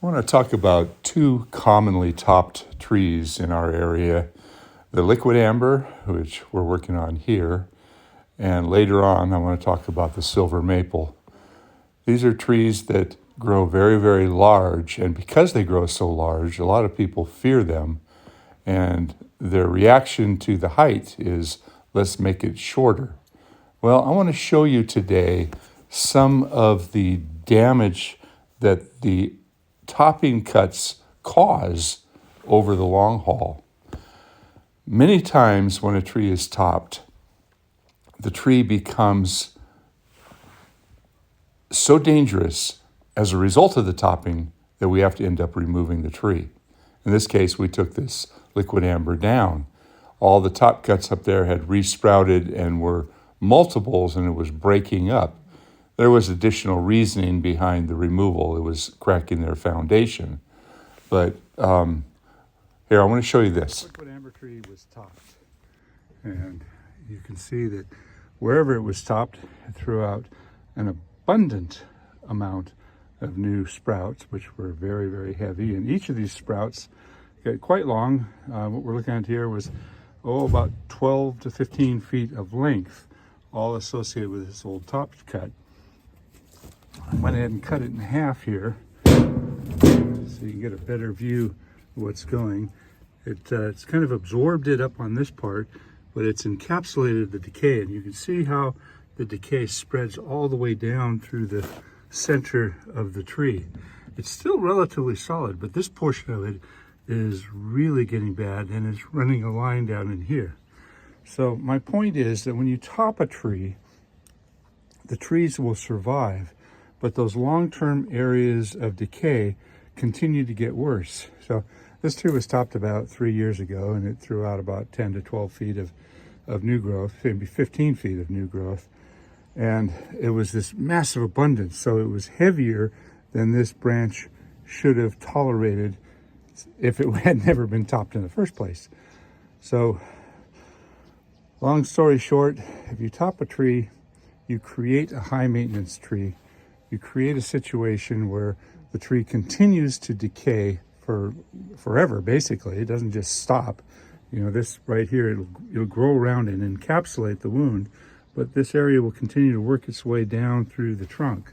I want to talk about two commonly topped trees in our area, the liquid amber, which we're working on here, and later on I want to talk about the silver maple. These are trees that grow very, very large, and because they grow so large, a lot of people fear them, and their reaction to the height is, let's make it shorter. Well, I want to show you today some of the damage that the topping cuts cause over the long haul. Many times when a tree is topped, the tree becomes so dangerous as a result of the topping that we have to end up removing the tree. In this case, we took this liquid amber down. All the top cuts up there had resprouted and were multiples, and it was breaking up. There was additional reasoning behind the removal. It was cracking their foundation. But here, I want to show you this. Liquid amber tree was topped. And you can see that wherever it was topped, it threw out an abundant amount of new sprouts, which were very, very heavy. And each of these sprouts got quite long. What we're looking at here was, about 12 to 15 feet of length, all associated with this old top cut. I went ahead and cut it in half here so you can get a better view of what's going. It's kind of absorbed it up on this part, but it's encapsulated the decay, and you can see how the decay spreads all the way down through the center of the tree. It's still relatively solid, but this portion of it is really getting bad, and it's running a line down in here. So my point is that when you top a tree, the trees will survive, but those long-term areas of decay continue to get worse. So this tree was topped about 3 years ago, and it threw out about 10 to 12 feet of new growth, maybe 15 feet of new growth. And it was this massive abundance, so it was heavier than this branch should have tolerated if it had never been topped in the first place. So, long story short, if you top a tree, you create a high maintenance tree. You create a situation where the tree continues to decay for forever, basically. It doesn't just stop. This right here, it'll grow around and encapsulate the wound, but this area will continue to work its way down through the trunk.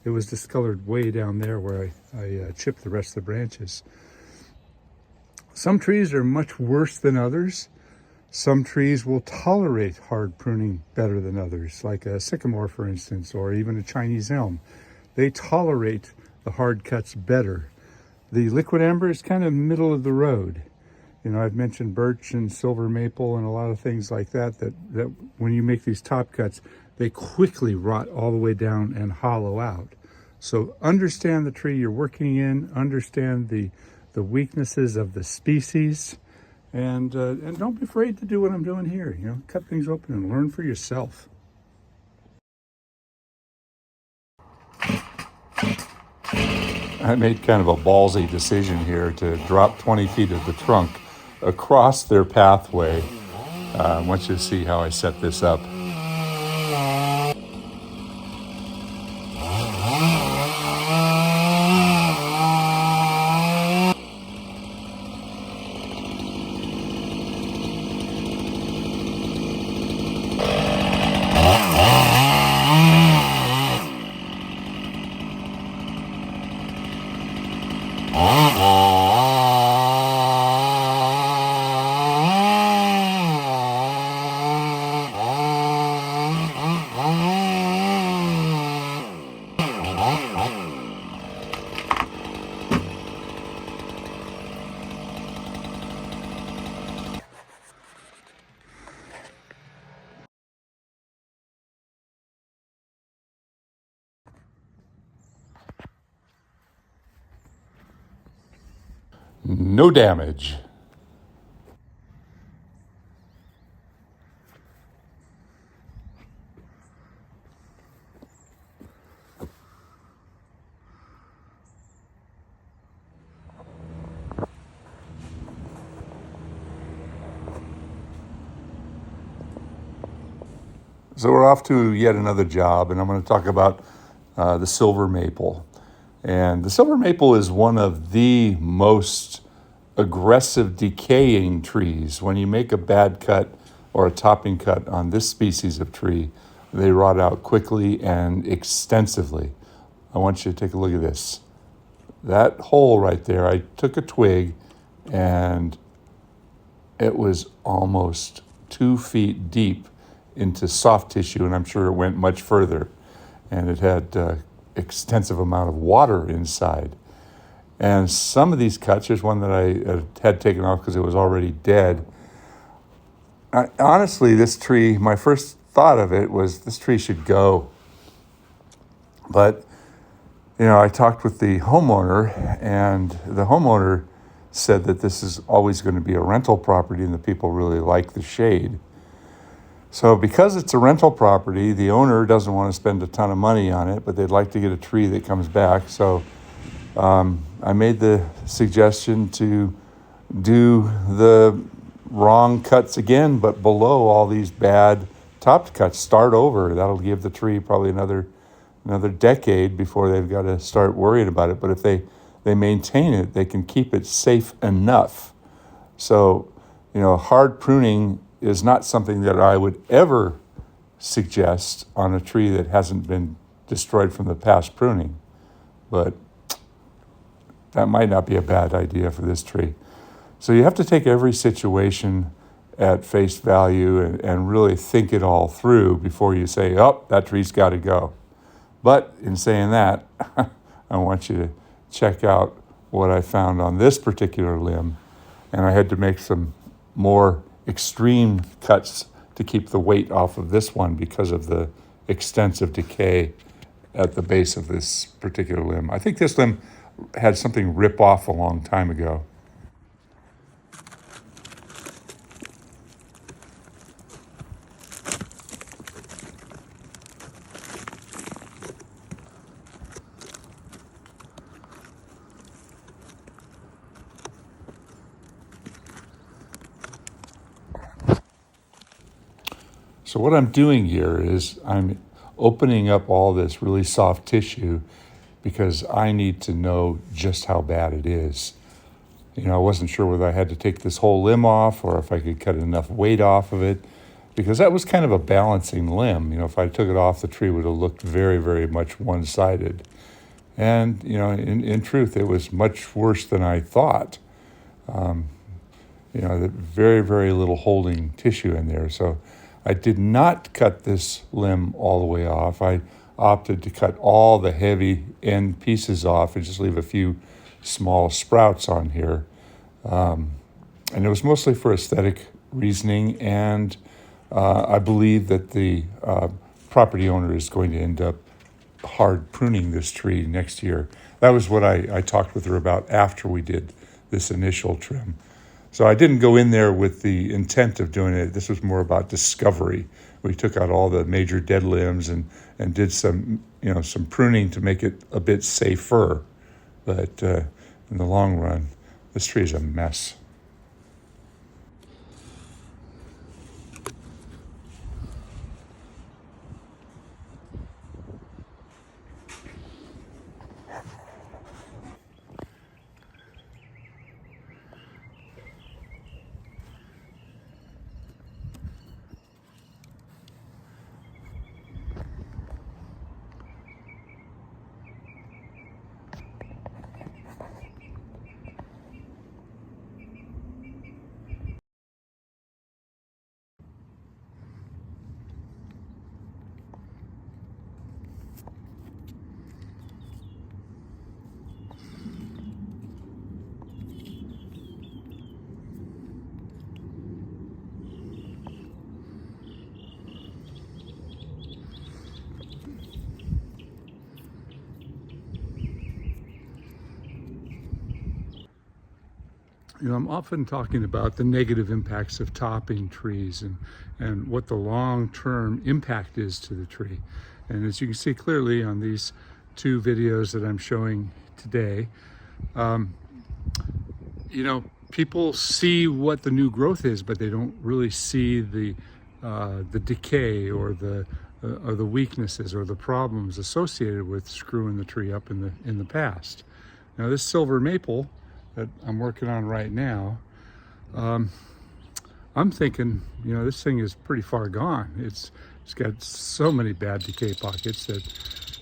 It was discolored way down there where I chipped the rest of the branches. Some trees are much worse than others. Some trees will tolerate hard pruning better than others, like a sycamore, for instance, or even a Chinese elm. They tolerate the hard cuts better. The liquid amber is kind of middle of the road. I've mentioned birch and silver maple and a lot of things like that when you make these top cuts, they quickly rot all the way down and hollow out. So understand the tree you're working in, understand the weaknesses of the species, and don't be afraid to do what I'm doing here. Cut things open and learn for yourself. I made kind of a ballsy decision here to drop 20 feet of the trunk across their pathway. I want you to see how I set this up. No damage. So we're off to yet another job, and I'm going to talk about the silver maple. And the silver maple is one of the most aggressive decaying trees. When you make a bad cut or a topping cut on this species of tree, they rot out quickly and extensively. I want you to take a look at this. That hole right there, I took a twig and it was almost 2 feet deep into soft tissue, and I'm sure it went much further. And it had extensive amount of water inside. And some of these cuts, there's one that I had taken off because it was already dead. Honestly, this tree, my first thought of it was this tree should go. But, I talked with the homeowner, and the homeowner said that this is always going to be a rental property and the people really like the shade. So because it's a rental property, the owner doesn't want to spend a ton of money on it, but they'd like to get a tree that comes back. So I made the suggestion to do the wrong cuts again, but below all these bad topped cuts. Start over. That'll give the tree probably another decade before they've got to start worrying about it. But if they maintain it, they can keep it safe enough. So, hard pruning is not something that I would ever suggest on a tree that hasn't been destroyed from the past pruning. But that might not be a bad idea for this tree. So you have to take every situation at face value and really think it all through before you say, oh, that tree's got to go. But in saying that, I want you to check out what I found on this particular limb. And I had to make some more extreme cuts to keep the weight off of this one because of the extensive decay at the base of this particular limb. I think this limb had something rip off a long time ago. So what I'm doing here is I'm opening up all this really soft tissue because I need to know just how bad it is. I wasn't sure whether I had to take this whole limb off or if I could cut enough weight off of it, because that was kind of a balancing limb. If I took it off, the tree would have looked very, very much one-sided. And, in truth, it was much worse than I thought. Very, very little holding tissue in there. So I did not cut this limb all the way off. I opted to cut all the heavy end pieces off and just leave a few small sprouts on here. And it was mostly for aesthetic reasoning, and I believe that the property owner is going to end up hard pruning this tree next year. That was what I talked with her about after we did this initial trim. So I didn't go in there with the intent of doing it. This was more about discovery. We took out all the major dead limbs and did some pruning to make it a bit safer. But in the long run, this tree is a mess. I'm often talking about the negative impacts of topping trees and what the long-term impact is to the tree. And as you can see clearly on these two videos that I'm showing today, people see what the new growth is, but they don't really see the decay or the are the weaknesses or the problems associated with screwing the tree up in the past. Now this silver maple that I'm working on right now, I'm thinking, you know, this thing is pretty far gone. It's got so many bad decay pockets that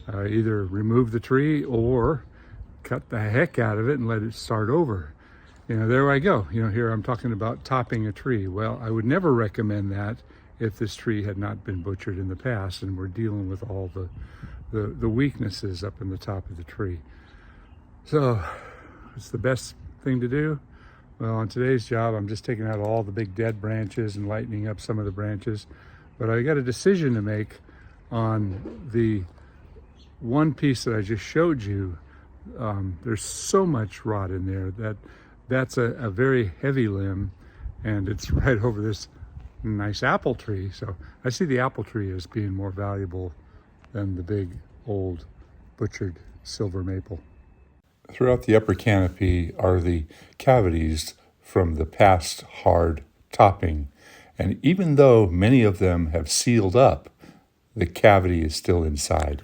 either remove the tree or cut the heck out of it and let it start over. You know, there I go. You know, here I'm talking about topping a tree. Well, I would never recommend that if this tree had not been butchered in the past and we're dealing with all the weaknesses up in the top of the tree. So, what's the best thing to do? Well, on today's job, I'm just taking out all the big dead branches and lightening up some of the branches. But I got a decision to make on the one piece that I just showed you. There's so much rot in there that's a very heavy limb, and it's right over this nice apple tree. So I see the apple tree as being more valuable than the big old butchered silver maple. Throughout the upper canopy are the cavities from the past hard topping. And even though many of them have sealed up, the cavity is still inside.